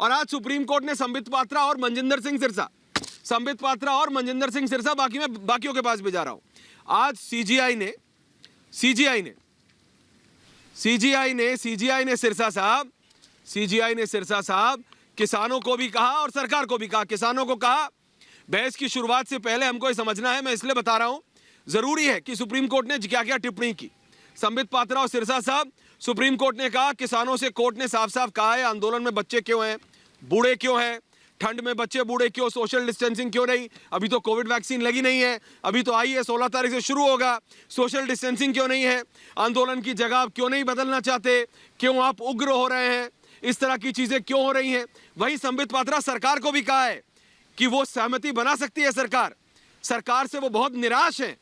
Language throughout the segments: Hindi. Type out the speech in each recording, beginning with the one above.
और आज सुप्रीम कोर्ट ने संबित पात्रा और मनजिंदर सिंह सिरसा, संबित पात्रा और मनजिंदर सिंह सिरसा, बाकियों के पास भी जा रहा हूं। आज सीजीआई ने सिरसा साहब किसानों को भी कहा और सरकार को भी कहा। किसानों को कहा, बहस की शुरुआत से पहले हमको ये समझना है, मैं इसलिए बता रहा हूं, जरूरी है कि सुप्रीम कोर्ट ने क्या क्या टिप्पणी की। संबित पात्रा और सिरसा साहब, सुप्रीम कोर्ट ने कहा, किसानों से कोर्ट ने साफ साफ कहा है, आंदोलन में बच्चे क्यों हैं, बूढ़े क्यों हैं, ठंड में बच्चे बूढ़े क्यों, सोशल डिस्टेंसिंग क्यों नहीं, अभी तो कोविड वैक्सीन लगी नहीं है, अभी तो आई है, 16 तारीख से शुरू होगा, सोशल डिस्टेंसिंग क्यों नहीं है, आंदोलन की जगह आप क्यों नहीं बदलना चाहते, क्यों आप उग्र हो रहे हैं, इस तरह की चीजें क्यों हो रही हैं। वहीं संबित पात्रा सरकार को भी कहा है कि वो सहमति बना सकती है, सरकार से वो बहुत निराश है।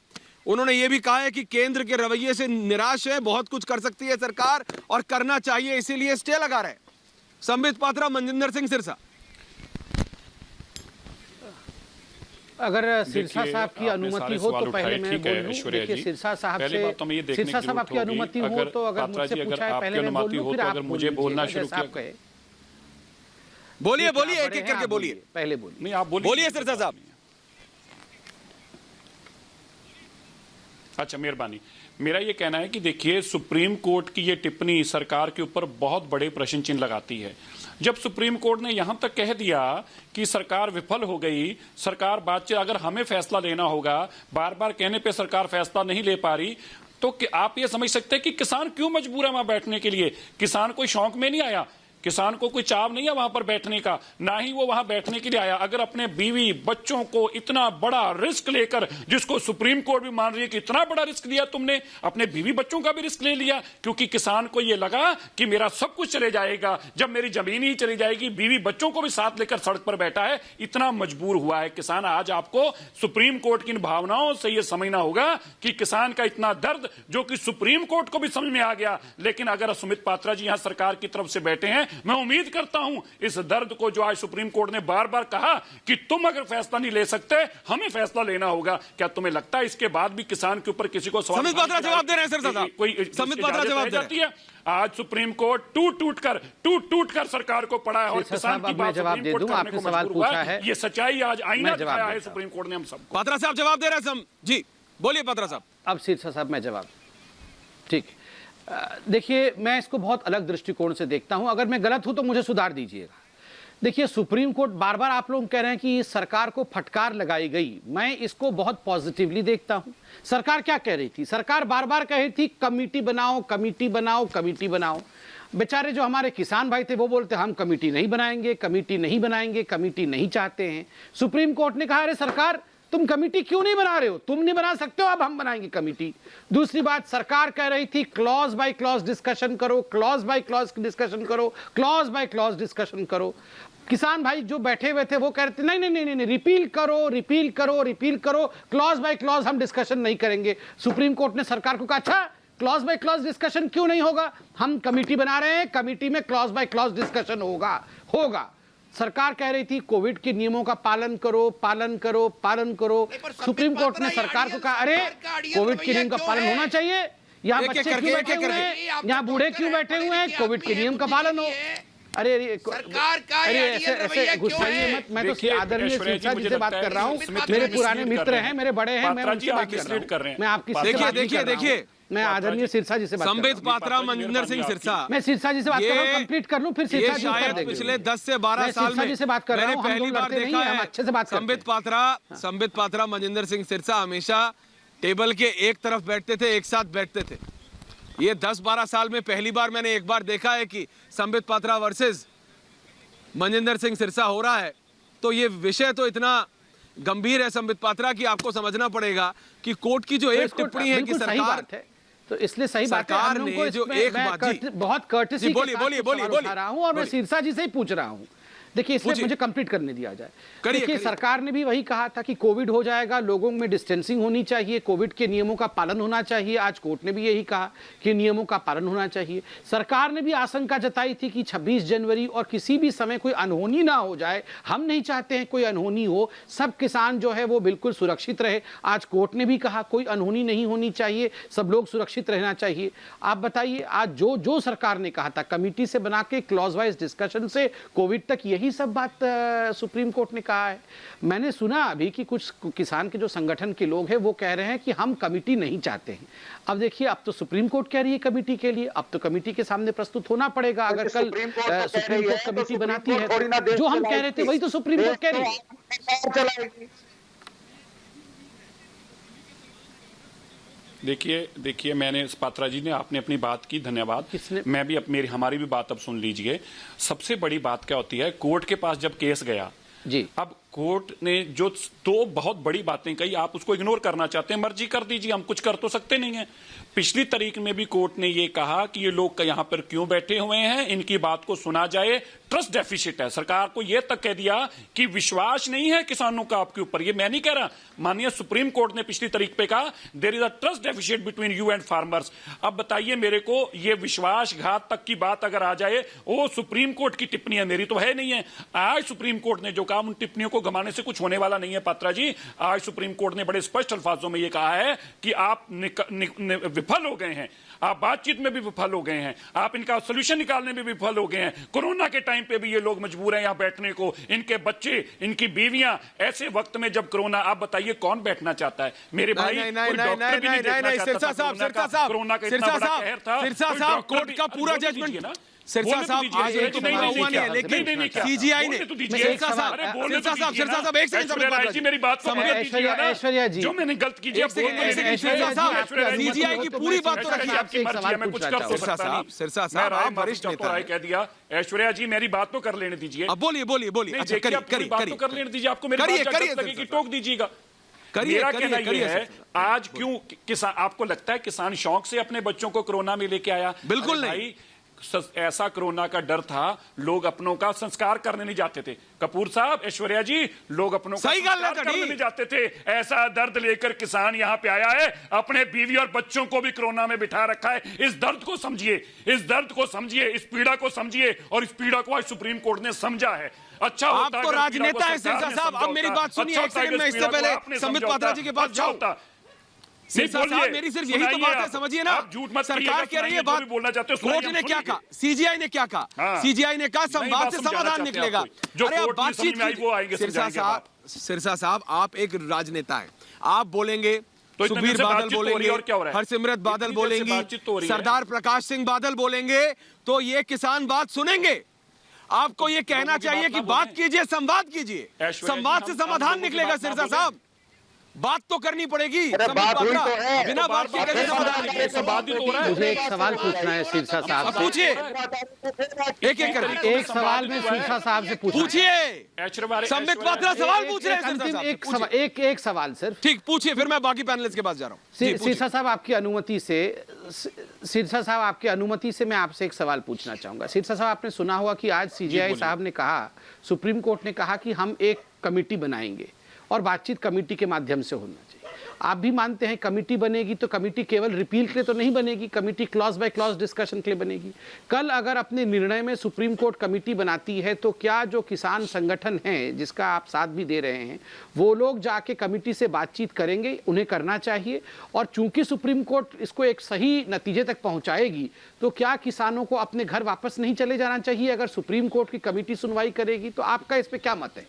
उन्होंने ये भी कहा है कि केंद्र के रवैये से निराश है, बहुत कुछ कर सकती है सरकार और करना चाहिए, इसीलिए स्टे लगा रहे। संबित पात्रा, मनजिंदर सिंह सिरसा। अगर सिरसा साहब की अनुमति हो तो पहले मैं बोलूं। देखिए सिरसा साहब से, सिरसा साहब आपकी अनुमति हो तो अगर मुझसे पूछा है पहले मैं बोलूं, फिर आप मुझे बोलना शुरू कीजिए। बोलिए एक एक करके बोलिए, पहले बोलिए। नहीं आप बोलिए सिरसा साहब। अच्छा, मेहरबानी। मेरा ये कहना है कि देखिए, सुप्रीम कोर्ट की ये टिप्पणी सरकार के ऊपर बहुत बड़े प्रश्न चिन्ह लगाती है। जब सुप्रीम कोर्ट ने यहां तक कह दिया कि सरकार विफल हो गई, सरकार बातचीत, अगर हमें फैसला लेना होगा, बार बार कहने पे सरकार फैसला नहीं ले पा रही, तो आप ये समझ सकते हैं कि किसान क्यों मजबूर है वहां बैठने के लिए। किसान कोई शौक में नहीं आया, किसान को कोई चाव नहीं है वहां पर बैठने का, ना ही वो वहां बैठने के लिए आया। अगर अपने बीवी बच्चों को इतना बड़ा रिस्क लेकर, जिसको सुप्रीम कोर्ट भी मान रही है कि इतना बड़ा रिस्क लिया तुमने, अपने बीवी बच्चों का भी रिस्क ले लिया, क्योंकि किसान को यह लगा कि मेरा सब कुछ चले जाएगा, जब मेरी जमीन ही चली जाएगी, बीवी बच्चों को भी साथ लेकर सड़क पर बैठा है, इतना मजबूर हुआ है किसान। आज आपको सुप्रीम कोर्ट की इन भावनाओं से यह समझना होगा कि किसान का इतना दर्द, जो कि सुप्रीम कोर्ट को भी समझ में आ गया। लेकिन अगर सुमित पात्रा जी यहां सरकार की तरफ से बैठे हैं, मैं उम्मीद करता हूं इस दर्द को, जो आज सुप्रीम कोर्ट ने बार बार कहा कि तुम अगर फैसला नहीं ले सकते, हमें फैसला लेना होगा, क्या तुम्हें लगता है इसके बाद भी किसान के ऊपर किसी को सवाल? संबित पात्रा जवाब दे रहे हैं सर साहब, कोई संबित पात्रा जवाब दे रहे हैं। आज सुप्रीम कोर्ट टूट कर सरकार को पड़ा है और किसान की बात जवाब दे दूं, आपने सवाल पूछा है, ये सच्चाई आज आईना दिखाया है सुप्रीम कोर्ट ने हम सबको। पात्रा साहब जवाब दे रहे हैं जी, बोलिए पात्रा साहब। अब सिरसा साहब मैं जवाब, ठीक। देखिए, मैं इसको बहुत अलग दृष्टिकोण से देखता हूं, अगर मैं गलत हूं तो मुझे सुधार दीजिएगा। देखिए, सुप्रीम कोर्ट बार बार आप लोग कह रहे हैं कि सरकार को फटकार लगाई गई, मैं इसको बहुत पॉजिटिवली देखता हूं। सरकार क्या कह रही थी? सरकार बार बार कह रही थी कमेटी बनाओ, कमेटी बनाओ, कमेटी बनाओ। बेचारे जो हमारे किसान भाई थे वो बोलते हम कमेटी नहीं बनाएंगे, कमेटी नहीं बनाएंगे, कमेटी नहीं चाहते हैं। सुप्रीम कोर्ट ने कहा, अरे सरकार तुम कमेटी क्यों नहीं बना रहे हो, तुम नहीं बना सकते हो, अब हम बनाएंगे कमेटी। दूसरी बात, सरकार कह रही थी क्लॉज बाय क्लॉज डिस्कशन करो, क्लॉज बाय क्लॉज डिस्कशन करो, क्लॉज बाय क्लॉज डिस्कशन करो। किसान भाई जो बैठे हुए थे वो कह रहे थे नहीं नहीं नहीं नहीं, रिपील करो, रिपील करो, रिपील करो, क्लॉज बाय क्लॉज हम डिस्कशन नहीं करेंगे। सुप्रीम कोर्ट ने सरकार को कहा, अच्छा क्लॉज बाय क्लॉज डिस्कशन क्यों नहीं होगा, हम कमेटी बना रहे हैं, कमेटी में क्लॉज बाय क्लॉज डिस्कशन होगा। सरकार कह रही थी कोविड के नियमों का पालन करो, पालन करो, पालन करो। सुप्रीम कोर्ट ने सरकार को कहा, अरे कोविड के नियम का पालन होना चाहिए, यहाँ बच्चे क्यों बैठे हुए हैं, यहाँ बूढ़े क्यों बैठे हुए हैं, कोविड के नियम का पालन हो। अरे ऐसे गुस्साइए मत, मैं तो आदरणीय सिरसा जी से बात कर रहा हूँ, मेरे पुराने मित्र हैं, मेरे बड़े हैं, मैं उनसे बात कर रहा हूँ। मैं आपकी देखिए मैं आदरणीय सिरसा जी से बात कर रहा हूं। संबित पात्रा, मनजिंदर सिंह सिरसा, मैं सिरसा जी से बात कर रहा हूं, कंप्लीट कर लूं फिर सिरसा जी उत्तर देंगे। पिछले 10 से 12 साल में जी से बात कर रहा हूं, पहली बार देखा है, हम अच्छे से बात संबित पात्रा, मनजिंदर सिंह सिरसा हमेशा टेबल के एक तरफ बैठते थे, एक साथ बैठते थे। ये 10-12 साल में पहली बार मैंने एक बार देखा है कि संबित पात्रा वर्सेस मनजिंदर सिंह सिरसा हो रहा है। तो ये विषय तो इतना गंभीर है संबित पात्रा की, आपको समझना पड़ेगा कि कोर्ट की जो एक टिप्पणी है कि सरकार, तो इसलिए सही बात है, सरकार ने जो एक बात बहुत कर्टसी बोलिए रहा हूं और मैं सिरसा जी से ही पूछ रहा हूं। देखिए इसलिए पूछिए। मुझे कंप्लीट करने दिया जाए। करिए, देखिए करिए। सरकार ने भी वही कहा था कि कोविड हो जाएगा, लोगों में डिस्टेंसिंग होनी चाहिए, कोविड के नियमों का पालन होना चाहिए। आज कोर्ट ने भी यही कहा कि नियमों का पालन होना चाहिए। सरकार ने भी आशंका जताई थी कि 26 जनवरी और किसी भी समय कोई अनहोनी ना हो जाए। हम नहीं चाहते हैं कोई अनहोनी हो, सब किसान जो है वो बिल्कुल सुरक्षित रहे। आज कोर्ट ने भी कहा कोई अनहोनी नहीं होनी चाहिए, सब लोग सुरक्षित रहना चाहिए। आप बताइए आज जो जो सरकार ने कहा था कमेटी से बना के क्लॉज वाइज डिस्कशन से कोविड तक, यही सब बात सुप्रीम कोर्ट ने कहा है। मैंने सुना अभी कि कुछ किसान के जो संगठन के लोग हैं वो कह रहे हैं कि हम कमेटी नहीं चाहते हैं। अब देखिए अब तो सुप्रीम कोर्ट कह रही है कमेटी के लिए, अब तो कमेटी के सामने प्रस्तुत होना पड़ेगा। अगर कल सुप्रीम कोर्ट कमेटी बनाती है तो जो हम कह रहे थे वही तो सुप्रीम कोर्ट कह रही है। देखिए मैंने पात्रा जी ने आपने अपनी बात की, धन्यवाद। किसने? मैं भी मेरी हमारी भी बात अब सुन लीजिए। सबसे बड़ी बात क्या होती है, कोर्ट के पास जब केस गया जी, अब कोर्ट ने जो दो बहुत बड़ी बातें कही, आप उसको इग्नोर करना चाहते हैं, मर्जी कर दीजिए, हम कुछ कर तो सकते नहीं हैं। पिछली तारीख में भी कोर्ट ने ये कहा कि ये लोग यहां पर क्यों बैठे हुए हैं, इनकी बात को सुना जाए, ट्रस्ट डेफिसिट है। सरकार को यह तक कह दिया कि विश्वास नहीं है किसानों का आपके ऊपर। ये मैं नहीं कह रहा, माननीय सुप्रीम कोर्ट ने पिछली तारीख पे कहा there is a trust deficit between you and farmers. अब बताइए मेरे को, ये विश्वासघात तक की बात अगर आ जाए, वो सुप्रीम कोर्ट की टिप्पणी है, मेरी तो है नहीं है। आज सुप्रीम कोर्ट ने जो कहा उन टिप्पणियों को गंवाने से कुछ होने वाला नहीं है पात्रा जी। आज सुप्रीम कोर्ट ने बड़े स्पष्ट अल्फाजों में यह कहा है कि आप विफल हो गए हैं, आप बातचीत में भी विफल हो गए हैं, आप इनका सोल्यूशन निकालने में भी विफल हो गए हैं। कोरोना के टाइम पे भी ये लोग मजबूर हैं यहां बैठने को, इनके बच्चे, इनकी बीवियां, ऐसे वक्त में जब कोरोना, आप बताइए कौन बैठना चाहता है? मेरे भाई कोई डॉक्टर भी नहीं देखना चाहता था कोरोना का इतना बड़ा कहर था। सिरसा साहब कोर्ट का पूरा जजमेंट, सिरसा साहब आज एक तो पूरा हुआ नहीं है, लेकिन सीजीआई ने, सिरसा साहब एक सेकंड जी मेरी बात ऐश्वर्या जी जो मैंने गलत की, सिरसा साहब सीजीआई की पूरी बात तो रखिए। आपकी मर्जी है, मैं कुछ कर तो सकता नहीं। सिरसा साहब आप वरिष्ठ नेता राय कह दिया। ऐश्वर्या जी मेरी बात तो कर लेने दीजिए। अब बोलिए बोलिए बोलिए। अच्छा करिए करिए बात तो कर लेने दीजिए, आपको मेरी बात गलत लगेगी टोक दीजिएगा। मेरा कहना यह है, आज क्यों किसान, आपको लगता है किसान शौक से अपने बच्चों को कोरोना में लेके आया? बिल्कुल नहीं। ऐसा कोरोना का डर था, लोग अपनों का संस्कार करने नहीं जाते थे। कपूर साहब, ऐश्वर्या जी, लोग अपनों का संस्कार करने नहीं जाते थे। ऐसा दर्द लेकर किसान यहां पे आया है, अपने बीवी और बच्चों को भी कोरोना में बिठा रखा है। इस दर्द को समझिए, इस दर्द को समझिए, इस पीड़ा को समझिए, और इस पीड़ा को आज सुप्रीम कोर्ट ने समझा है। अच्छा होता, आप तो राजनेता है सिरसा साहब। अब मेरी बात सुनिए एक सेकंड में, इससे पहले संबित पात्रा जी के पास जाऊं। सिरसा साहब मेरी सिर्फ यही तो बात है, समझिए ना, सरकार कह रही है बात, बोलना चाहते हो। कोर्ट ने क्या कहा, सीजीआई ने क्या कहा? सीजीआई ने कहा संवाद से समाधान निकलेगा। अरे आप बातचीत, सिरसा साहब आप एक राजनेता है, आप बोलेंगे, सुखबीर बादल बोलेंगे, हरसिमरत बादल बोलेंगी, सरदार प्रकाश सिंह बादल बोलेंगे, तो ये किसान बात सुनेंगे। आपको ये कहना चाहिए कि बात कीजिए, संवाद कीजिए, संवाद से समाधान निकलेगा। सिरसा साहब बात तो करनी पड़ेगी। बात हुई तो है। बिना बात किए कैसे समाधान निकलेगा? मुझे एक सवाल पूछना है सिरसा साहब से। पूछिए, एक एक करके एक सवाल में सिरसा साहब से पूछिए। संबित पात्रा सवाल पूछ रहे हैं सिरसा साहब। एक सवाल सिर्फ। ठीक, पूछिए, फिर मैं बाकी पैनलिस्ट के पास जा रहा हूँ। सिरसा साहब आपकी अनुमति से, सिरसा साहब आपकी अनुमति से मैं आपसे एक सवाल पूछना चाहूंगा। सिरसा साहब आपने सुना होगा कि आज सीजीआई साहब ने कहा, सुप्रीम कोर्ट ने कहा कि हम एक कमेटी बनाएंगे और बातचीत कमेटी के माध्यम से होना चाहिए। आप भी मानते हैं कमेटी बनेगी तो कमेटी केवल रिपील के लिए तो नहीं बनेगी, committee clause by clause discussion के लिए बनेगी। कल अगर अपने निर्णय में सुप्रीम कोर्ट कमेटी बनाती है तो क्या जो किसान संगठन हैं जिसका आप साथ भी दे रहे हैं, वो लोग जाके कमेटी से बातचीत करेंगे? उन्हें करना चाहिए। और चूंकि सुप्रीम कोर्ट इसको एक सही नतीजे तक पहुंचाएगी तो क्या किसानों को अपने घर वापस नहीं चले जाना चाहिए अगर सुप्रीम कोर्ट की कमेटी सुनवाई करेगी? तो आपका इस पर क्या मत है?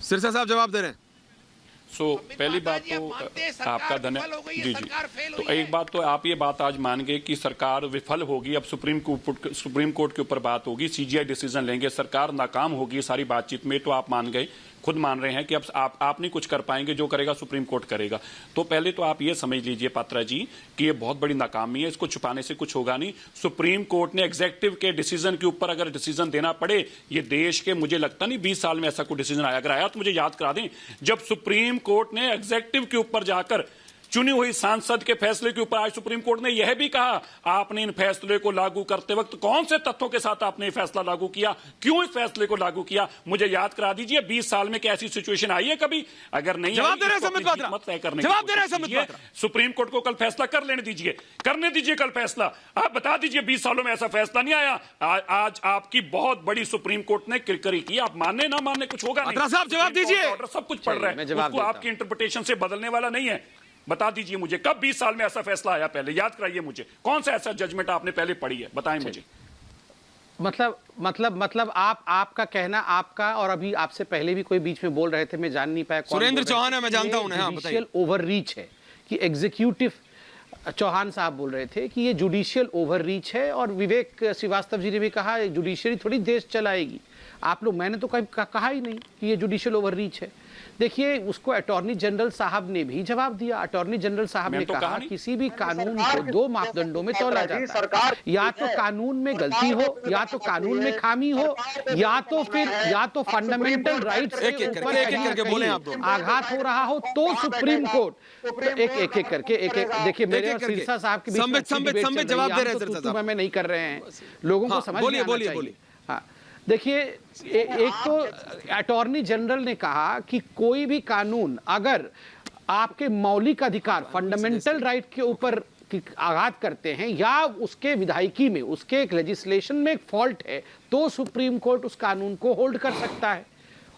सिरसा साहब जवाब दे रहे हैं। पहली बात तो आपका धन्यवाद जी। तो एक बात तो आप ये बात आज मान गए कि सरकार विफल होगी, अब सुप्रीम कोर्ट के ऊपर बात होगी, सीजीआई डिसीजन लेंगे, सरकार नाकाम होगी सारी बातचीत में, तो आप मान गए, खुद मान रहे हैं कि अब आप नहीं कुछ कर पाएंगे, जो करेगा सुप्रीम कोर्ट करेगा। तो पहले तो आप ये समझ लीजिए पात्रा जी कि ये बहुत बड़ी नाकामी है, इसको छुपाने से कुछ होगा नहीं। सुप्रीम कोर्ट ने एग्जीक्यूटिव के डिसीजन के ऊपर अगर डिसीजन देना पड़े, ये देश के, मुझे लगता नहीं 20 साल में ऐसा कोई डिसीजन आया, अगर आया तो मुझे याद करा दें, जब सुप्रीम कोर्ट ने एग्जीक्यूटिव के ऊपर जाकर चुनी हुई सांसद के फैसले के ऊपर आज सुप्रीम कोर्ट ने यह भी कहा आपने इन फैसले को लागू करते वक्त कौन से तथ्यों के साथ आपने ये फैसला लागू किया, क्यों इस फैसले को लागू किया, मुझे याद करा दीजिए। 20 साल में क्या ऐसी सिचुएशन आई है कभी? अगर नहीं जवाब दे रहे हैं आई, संबित पात्रा, मत तय करने जवाब दे रहे हैं संबित पात्रा। सुप्रीम कोर्ट को कल फैसला कर लेने दीजिए, करने दीजिए कल फैसला। आप बता दीजिए 20 सालों में ऐसा फैसला नहीं आया। आज आपकी बहुत बड़ी सुप्रीम कोर्ट ने किरकिरी की, आप मानने ना मानने कुछ होगा नहीं। पात्रा साहब जवाब दीजिए। ऑर्डर सब कुछ पढ़ रहा मैं है, जवाब उसको देता आपकी इंटरप्रिटेशन से बदलने वाला नहीं है। बता दीजिए मुझे कब 20 साल में ऐसा फैसला आया, पहले याद कराइए मुझे, कौन सा ऐसा जजमेंट आपने पहले पढ़ी है, बताएं मुझे। मतलब आपका कहना, आपका और अभी आपसे पहले भी कोई बीच में बोल रहे थे, मैं जान नहीं पाया कौन सुरेंद्र बोल रहे चौहान थे, है, मैं जानता हूं उन्हें, हाँ, जुडिशियल ओवररीच है कि एग्जीक्यूटिव चौहान साहब बोल रहे थे कि ये जुडिशियल ओवररीच है, और विवेक श्रीवास्तव जी ने भी कहा जुडिशियरी थोड़ी देश चलाएगी। आप लोग, मैंने तो कहा ही नहीं कि ये जुडिशियल ओवररीच है। देखिए, उसको अटॉर्नी जनरल साहब ने भी जवाब दिया। अटॉर्नी जनरल साहब ने कहा किसी भी कानून को दो मापदंडों में तोला जाता है, या तो कानून में गलती हो, या तो कानून में खामी हो, या तो फंडामेंटल राइट्स के ऊपर आघात हो रहा हो, तो सुप्रीम कोर्ट एक एक करके देखिए, मेरे और सिरसा साहब के बीच में जवाब दे रहे हैं सिरसा साहब, में नहीं कर रहे हैं, लोगों को समझ में आना चाहिए। हाँ, देखिए, एक तो अटॉर्नी जनरल ने कहा कि कोई भी कानून अगर आपके मौलिक अधिकार, फंडामेंटल राइट के ऊपर आघात करते हैं, या उसके विधायिकी में, उसके एक लेजिस्लेशन में एक फॉल्ट है, तो सुप्रीम कोर्ट उस कानून को होल्ड कर सकता है।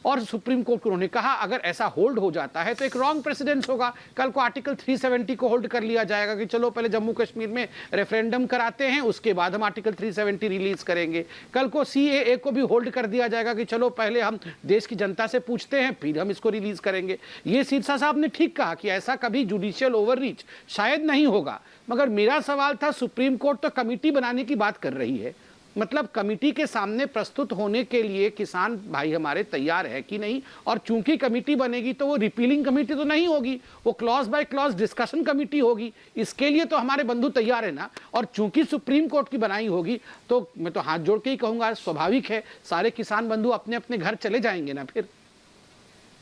और सुप्रीम कोर्ट को उन्होंने कहा अगर ऐसा होल्ड हो जाता है तो एक रॉन्ग प्रेसिडेंस होगा। कल को आर्टिकल 370 को होल्ड कर लिया जाएगा कि चलो पहले जम्मू कश्मीर में रेफरेंडम कराते हैं, उसके बाद हम आर्टिकल 370 रिलीज करेंगे। कल को CAA को भी होल्ड कर दिया जाएगा कि चलो पहले हम देश की जनता से पूछते हैं, फिर हम इसको रिलीज करेंगे। ये सिरसा साहब ने ठीक कहा कि ऐसा कभी जुडिशियल ओवररीच शायद नहीं होगा। मगर मेरा सवाल था, सुप्रीम कोर्ट तो कमेटी बनाने की बात कर रही है, मतलब कमेटी के सामने प्रस्तुत होने के लिए किसान भाई हमारे तैयार है कि नहीं? और चूंकि कमेटी बनेगी तो वो रिपीलिंग कमेटी तो नहीं होगी, वो clause by clause discussion committee होगी। इसके लिए तो हमारे बंधु तैयार है ना। और चूंकि सुप्रीम कोर्ट की बनाई होगी तो मैं तो हाथ जोड़ के ही कहूंगा, स्वाभाविक है सारे किसान बंधु अपने अपने घर चले जाएंगे ना, फिर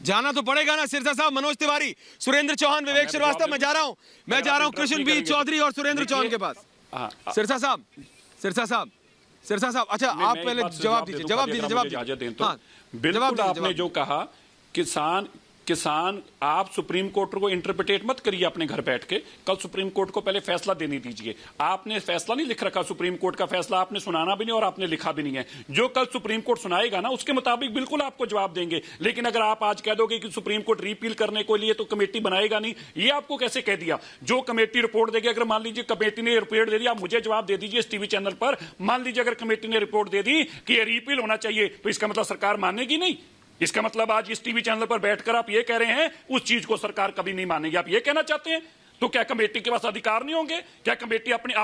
जाना तो पड़ेगा ना। सिरसा साहब, मनोज तिवारी, सुरेंद्र चौहान, विवेक श्रीवास्तव, मैं जा रहा हूं कृष्ण बी चौधरी और सुरेंद्र चौहान के पास। सिरसा साहब, अच्छा आप पहले जवाब दीजिए। बिल्कुल आपने जो कहा, किसान आप सुप्रीम कोर्ट को इंटरप्रिटेट मत करिए अपने घर बैठ के, कल सुप्रीम कोर्ट को पहले फैसला देने दीजिए। आपने फैसला नहीं लिख रखा, सुप्रीम कोर्ट का फैसला आपने सुनाना भी नहीं और आपने लिखा भी नहीं है। जो कल सुप्रीम कोर्ट सुनाएगा ना उसके मुताबिक बिल्कुल आपको जवाब देंगे। लेकिन अगर आप आज कह दोगे कि सुप्रीम कोर्ट रिपील करने के लिए तो कमेटी बनाएगा नहीं, ये आपको कैसे कह दिया? जो कमेटी रिपोर्ट देगी, अगर मान लीजिए कमेटी ने रिपोर्ट दे दी, आप मुझे जवाब दे दीजिए इस टीवी चैनल पर, मान लीजिए अगर कमेटी ने रिपोर्ट दे दी कि ये रिपील होना चाहिए, तो इसका मतलब सरकार मानेगी नहीं? इसका मतलब आज इस टीवी चैनल पर बैठकर आप ये कह रहे हैं उस चीज को सरकार कभी नहीं मानेगी, आप ये कहना चाहते हैं? तो क्या कमेटी के पास अधिकार नहीं होंगे? क्या कमेटी अपनी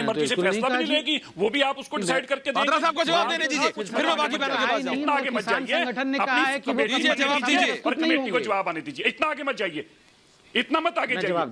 मर्जी से फैसला भी नहीं लेगी? वो भी आप उसको डिसाइड करके देंगे। पात्रा साहब को जवाब देने दीजिए, फिर मैं बाकी पैनल के पास जाऊंगा। इतना आगे मत जाइए, संगठन ने कहा है कि जवाब दीजिए और कमेटी को जवाब आने दीजिए। इतना आगे मत जाइए, इतना मत आगे जाइए।